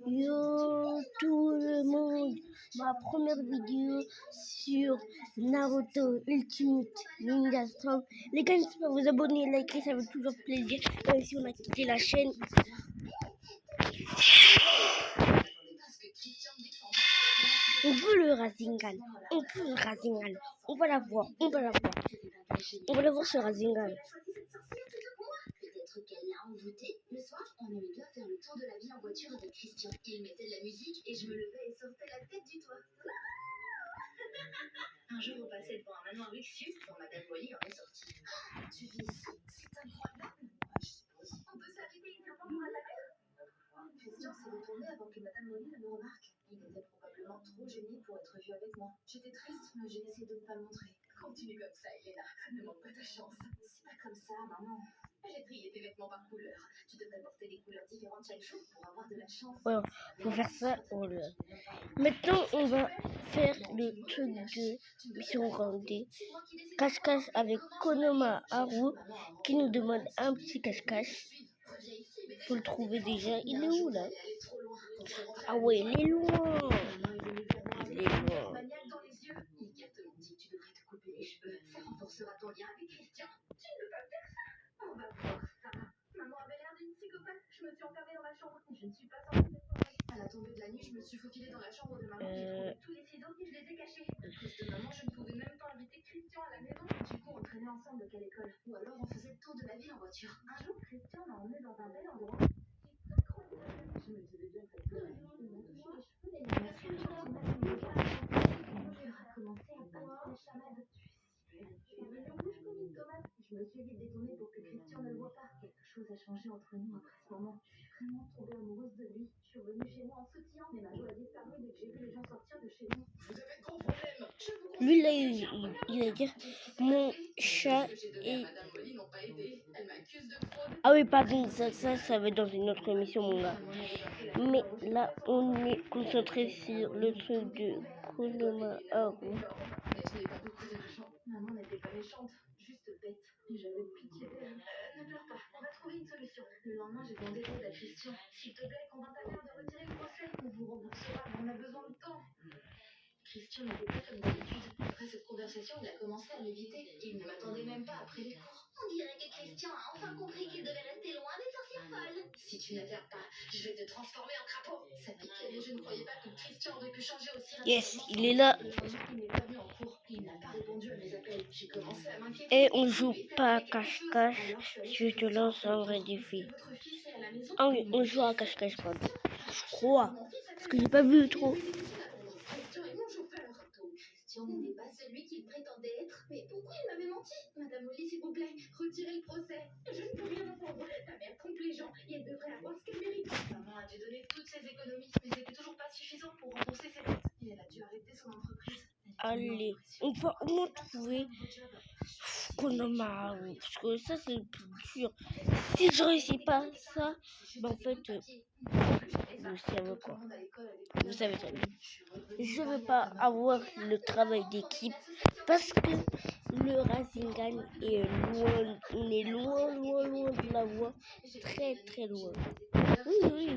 Yo tout le monde, ma première vidéo sur Naruto Ultimate Ninja Storm. Les gars, n'hésitez pas à vous abonner, liker, ça fait toujours plaisir. Même si on a quitté la chaîne. On veut le Rasengan, on veut le Rasengan, on va la voir, on va la voir. On va la voir ce Rasengan. Peut-être qu'elle l'a envoûté. Le soir, on aimait bien faire le tour de la ville en voiture avec Christian. Il mettait de la musique et je me levais et sortais la tête du toit. Un jour, on passait devant un manoir luxueux quand Madame Molly en est sortie. Oh, tu vis ici, c'est incroyable. Je suppose. On peut s'arrêter et dire bonjour à la mère. Christian s'est retourné avant que Madame Molly ne le remarque. Il était probablement trop gêné pour être vu avec moi. J'étais triste, mais j'ai essayé de ne pas le montrer. Continue comme ça, Elena. Ne manque pas ta chance. C'est pas comme ça, maman. J'ai trié tes vêtements par couleur. Tu devrais porter des couleurs différentes chaque jour pour avoir de la chance. Ouais, faut faire ça. Maintenant, on va faire le truc de mission rendez. Cache-cache avec Konoma Haru qui nous demande un petit cache-cache. Faut le trouver déjà. Il est où là? Ah ouais, il est loin. Il est loin. Ça renforcera ton lien avec Christian. Tu ne peux pas faire ça. On va voir ça. Maman avait l'air d'une psychopathe. Je me suis enfermée dans ma chambre et je ne suis pas sortie cette soirée. À la tombée de la nuit, je me suis faufilée dans la chambre de maman. J'ai trouvé tous les ciseaux et je les ai cachés. À cause de maman, je ne pouvais même pas inviter Christian à la maison. Du coup, on traînait ensemble qu'à l'école. Ou alors, on faisait le tour de la ville en voiture. Un jour, Christian m'a emmené dans un bel endroit. C'est incroyable. Je me disais bien qu'elle pleurait. Il m'a touché les cheveux et il m'a fait gentiment son regard. Il a commencé à battre la chamade. Je me suis vite détournée pour que Christian ne le voie pas. Quelque chose a changé entre nous après ce moment. Je suis vraiment tombée amoureuse de lui. Je suis revenue chez moi en sautillant, mais ma joie a disparu dès que j'ai vu les gens sortir de chez nous. Vous avez de gros problèmes. Lui là, il va dire mon chat est... Ah oui, pardon, ça va être dans une autre émission, mon gars. Mais là, on est concentré sur le truc de Konoma Haru. Maman n'était pas méchante, juste bête. J'avais pitié d'elle. Ne pleure pas, on va trouver une solution. Le lendemain, j'ai demandé l'aide à Christian. S'il te plaît, convainc ta mère de retirer le procès. On vous remboursera, mais on a besoin de temps. Christian n'était pas comme d'habitude. Après cette conversation, il a commencé à m'éviter. Il ne m'attendait même pas après les cours. On dirait que Christian a enfin compris qu'il devait rester loin des sorcières folles. Si tu n'attends pas, je vais te transformer en crapaud. Ça piquait, mais je ne croyais pas que Christian aurait pu changer aussi rapidement. Yes, il est là. Le lendemain, il n'est pas venu en cours. Il n'a pas répondu à mes appels. J'ai commencé à m'inquiéter. Et on joue pas à cache-cache. Je te lance un vrai défi. Ah oui, on joue à cache-cache, pardon. Je crois. Parce que j'ai pas vu trop. Christian n'était pas celui qu'il prétendait être. Mais pourquoi il m'avait menti? Madame Molly, s'il vous plaît, retirez le procès. Je ne peux rien entendre. Ta mère trompe les gens et elle devrait avoir ce qu'elle mérite. Maman a dû donner toutes ses économies, mais c'était toujours pas suffisant pour rembourser ses dettes. Et elle a dû arrêter son entreprise. Allez, on va au moins trouver Konoma Haru. Parce que ça, c'est le plus dur. Si je réussis pas ça, ben en fait, vous savez quoi. Vous savez très bien. Je ne veux pas avoir le travail d'équipe parce que le Rasengan est loin. On est loin, loin, loin de la voie. Très, très loin. Oui.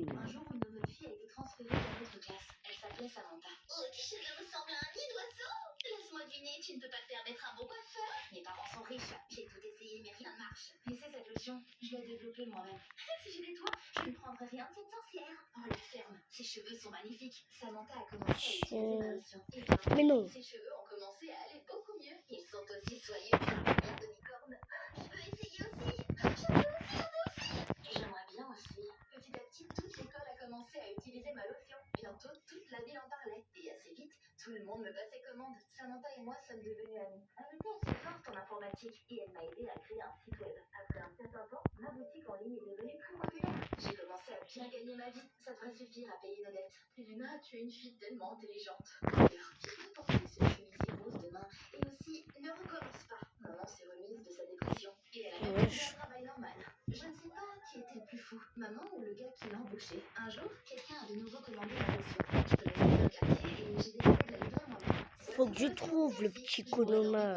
Un jour, une nouvelle fille a été transférée dans notre classe. Elle s'appelait Samantha. Oh, tes cheveux ressemblent à un nid d'oiseau. Laisse-moi deviner, tu ne peux pas te permettre un bon coiffeur. Mes parents sont riches. J'ai tout essayé, mais rien ne marche. Et c'est cette lotion, je l'ai développée moi-même. Si j'étais toi, je ne prendrais rien de cette sorcière. Oh, la ferme. Ses cheveux sont magnifiques. Samantha a commencé à utiliser ma lotion. Et bien, Mais non. ses cheveux ont commencé à aller beaucoup mieux. Ils sont aussi soyeux qu'une lumière de licorne. Je veux essayer aussi. Je veux aussi. J'aimerais bien aussi. Petit à petit, toute l'école a commencé à utiliser ma lotion. Bientôt, toute la ville en parlait. Et assez vite, tout le monde me passait commande. Samantha et moi sommes devenus amis. Elle était assez forte en informatique et elle m'a aidé à créer un site web. Après un certain temps, ma boutique en ligne est devenue très populaire. J'ai commencé à bien gagner ma vie. Ça devrait suffire à payer nos dettes. Elena, tu es une fille tellement intelligente. D'ailleurs, viens porter ce chemisier rose demain. Et aussi, ne recommence pas. Maman s'est remise de sa dépression. Et elle a même trouvé un travail normal. Je ne sais pas qui était le plus fou, maman ou le gars qui l'a embauché. Un jour, quelqu'un a de nouveau commandé la lotion. Je connaissais le quartier et j'ai décidé de la livrer moi-même. Faut que je trouve le petit Konoma.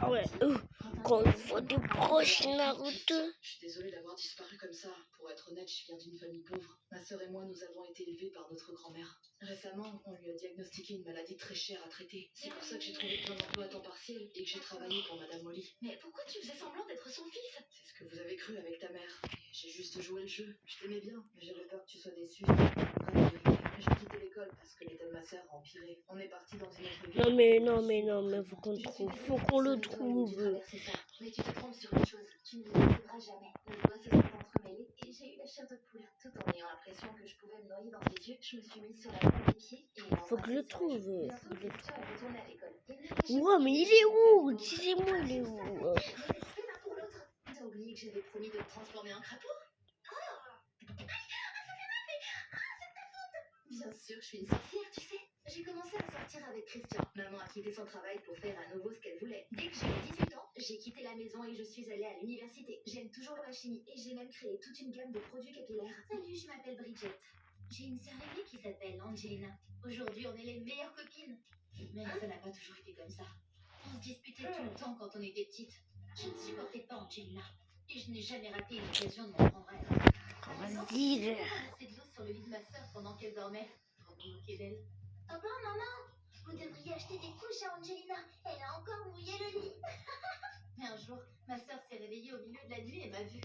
Ah ouais, quand on voit des proches Naruto. Je suis désolée d'avoir disparu comme ça. Pour être être honnête, je viens d'une famille pauvre. Ma sœur et moi, nous avons été élevés par notre grand-mère. Récemment, on lui a diagnostiqué une maladie très chère à traiter. C'est pour ça que j'ai trouvé plein d'emplois à temps partiel et que j'ai travaillé pour Madame Molly. Mais pourquoi tu faisais semblant d'être son fils? C'est ce que vous avez cru avec ta mère. J'ai juste joué le jeu. Je t'aimais bien, mais j'avais peur que tu sois déçu. J'ai quitté l'école parce que l'état de ma sœur a empiré. On est parti dans une autre ville. Non, mais faut qu'on le trouve. Faut qu'on le trouve. Mais tu te trompes sur une chose, tu ne le retrouveras jamais. Nos doigts se sont entremêlés et j'ai eu la chair de poule. Tout en ayant l'impression que je pouvais me noyer dans tes yeux, je me suis mise sur la pointe des pieds et Faut que je le trouve. Bientôt, Christian est retourné à l'école. Ouais, mais il est où? Disez-moi, il est où? Vous êtes fait l'un pour l'autre. T'as oublié que j'avais promis de te transformer en crapaud? Bien sûr, je suis une sorcière, tu sais. J'ai commencé à sortir avec Christian. Maman a quitté son travail pour faire à nouveau ce qu'elle voulait. Dès que j'ai eu 18 ans, j'ai quitté la maison et je suis allée à l'université. J'aime toujours la chimie et j'ai même créé toute une gamme de produits capillaires. Salut, je m'appelle Bridget. J'ai une sœur aînée qui s'appelle Angelina. Aujourd'hui, on est les meilleures copines. Mais ça n'a pas toujours été comme ça. On se disputait tout le temps quand on était petites. Je ne supportais pas Angelina. Et je n'ai jamais raté une occasion de m'en prendre à elle. Vas-y. J'ai ramassé de l'eau sur le lit de ma sœur pendant qu'elle dormait. Pour me moquer d'elle. Papa, maman, vous devriez acheter des couches à Angelina. Elle a encore mouillé le lit. Mais un jour, ma sœur s'est réveillée au milieu de la nuit et m'a vue.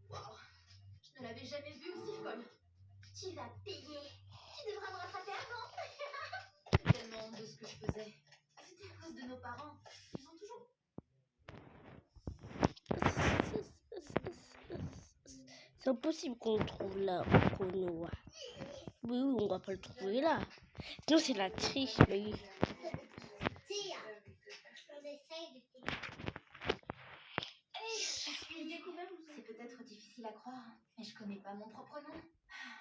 Waouh, je ne l'avais jamais vue aussi folle. Tu vas payer. Tu devras me rattraper avant. J'ai tellement honte de ce que je faisais. C'était à cause de nos parents. Ils ont toujours... C'est impossible qu'on le trouve là, qu'on le voit. Oui, on va pas le trouver là. Sinon, c'est la triche, oui. Je suis découverte. C'est peut-être difficile à croire, mais je connais pas mon propre nom.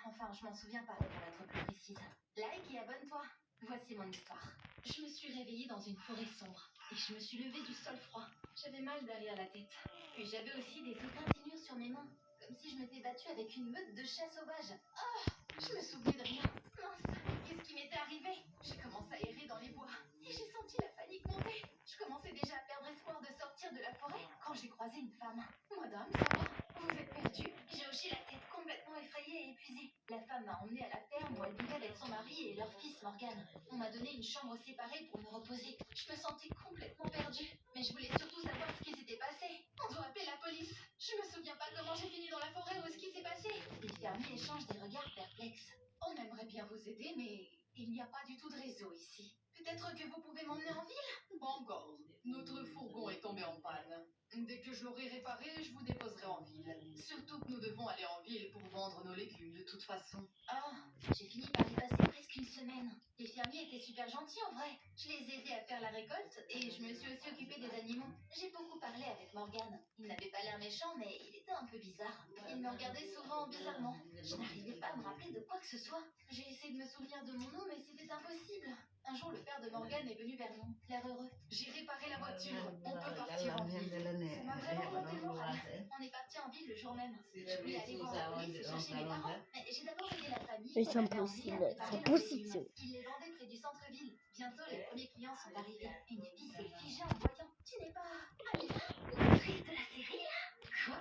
Enfin, je m'en souviens pas pour être plus précise. Like et abonne-toi. Voici mon histoire. Je me suis réveillée dans une forêt sombre et je me suis levée du sol froid. J'avais mal derrière la tête. Puis j'avais aussi des égratignures sur mes mains, comme si je m'étais battue avec une meute de chats sauvages. Oh, je me souvenais de rien. Mince, qu'est-ce qui m'était arrivé? J'ai commencé à errer dans les bois et j'ai senti la panique monter. Je commençais déjà à perdre espoir de sortir de la forêt quand j'ai croisé une femme. Madame, ça va? Vous êtes perdue? J'ai hoché la tête complètement effrayée et épuisée. La femme m'a emmenée à la ferme où elle vivait avec son mari et leur fils Morgan. On m'a donné une chambre séparée pour me reposer. Je me sentais complètement perdue, mais je voulais surtout savoir ce qui s'était passé. On doit appeler la police. Je me souviens pas comment j'ai fini dans la forêt ou ce qui s'est passé. Les fermiers échangent des regards perplexes. On aimerait bien vous aider, mais il n'y a pas du tout de réseau ici. Peut-être que vous pouvez m'emmener en ville? Encore. Notre fourgon est tombé en panne. Dès que je l'aurai réparé, je vous déposerai en ville. Surtout que nous devons aller en ville pour vendre nos légumes de toute façon. Ah, j'ai fini par y passer presque une semaine. Les fermiers étaient super gentils en vrai. Je les ai aidés à faire la récolte et je me suis aussi occupée des animaux. J'ai beaucoup parlé avec Morgan. Il n'avait pas l'air méchant, mais il était un peu bizarre. Il me regardait souvent bizarrement. Je n'arrivais pas à me rappeler de quoi que ce soit. J'ai essayé de me souvenir de mon nom, mais c'était impossible. Un jour, le père de Morgan est venu vers nous, l'air heureux. J'ai réparé la voiture. On peut partir en ville. Ça m'a vraiment remonté le moral. On est parti en ville le jour même. Je voulais aller voir la police et chercher mes parents, mais j'ai d'abord aidé la famille. Mais c'est impossible. C'est impossible. Ils les vendaient près du centre-ville. Bientôt, les premiers clients sont arrivés. Une fille s'est figée en me voyant. Tu n'es pas Amina, l'actrice de la série là? Quoi?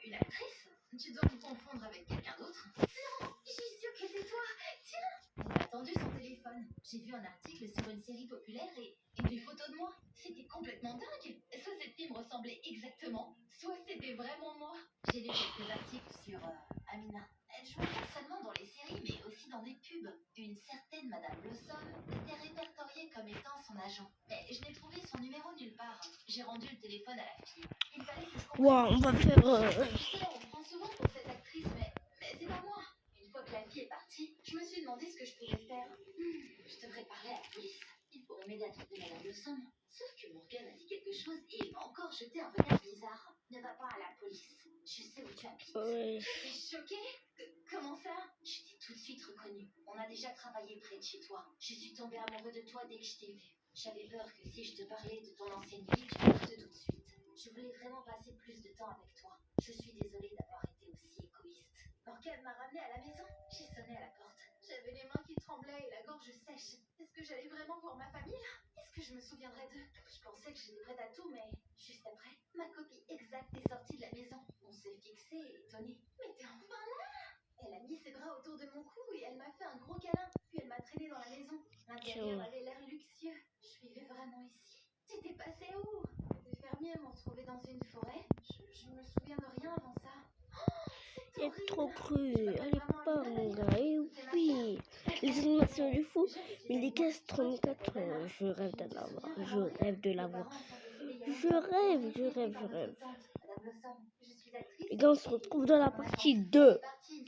Une actrice? Tu dois me confondre avec quelqu'un d'autre. Non, je suis sûre que c'est toi. Tiens. On a attendu son téléphone. J'ai vu un article sur une série populaire et des photos de moi. C'était complètement dingue. Soit cette fille me ressemblait exactement, soit c'était vraiment moi. J'ai lu quelques articles sur Amina. Elle jouait pas seulement dans les séries, mais aussi dans des pubs. Une certaine Madame Blossom était répertoriée comme étant son agent. Mais je n'ai trouvé son numéro nulle part. J'ai rendu le téléphone à la fille. Il fallait que je comprenne. Wow, on va faire... Tu sais, on prend souvent pour cette actrice, mais c'est pas moi. Une fois que la fille est partie, je me suis demandé ce que je pouvais faire. Je devrais parler à la police. Ils pourraient m'aider à trouver Madame Blossom. Sauf que Morgan a dit quelque chose et il m'a encore jeté un regard bizarre. Ne va pas à la police. Je sais où tu habites. Ouais. T'es choquée? Comment ça? Je t'ai tout de suite reconnue. On a déjà travaillé près de chez toi. Je suis tombée amoureux de toi dès que je t'ai vue. J'avais peur que si je te parlais de ton ancienne vie, tu partes tout de suite. Je voulais vraiment passer plus de temps avec toi. Je suis désolée d'avoir été aussi égoïste. Morgan m'a ramenée à la maison. J'ai sonné à la porte. J'avais les mains qui tremblaient et la gorge sèche. Est-ce que j'allais vraiment voir ma famille là? Est-ce que je me souviendrais d'eux? Je pensais que j'étais prête à tout, mais je Juste après, ma copie exacte est sortie de la maison. On s'est fixé et étonné. Mais t'es enfin là! Elle a mis ses bras autour de mon cou et elle m'a fait un gros câlin. Puis elle m'a traîné dans la maison. L'intérieur avait l'air luxueux. Je vivais vraiment ici. T'étais passé où? Des fermiers m'ont retrouvé dans une forêt. Je me souviens de rien avant ça. Elle est trop crue, elle est pas mon gars. Et oui, les animations du fou, mais les cases 34, je rêve de l'avoir. Je rêve de l'avoir. Je rêve. Les gars, on se retrouve dans la partie 2.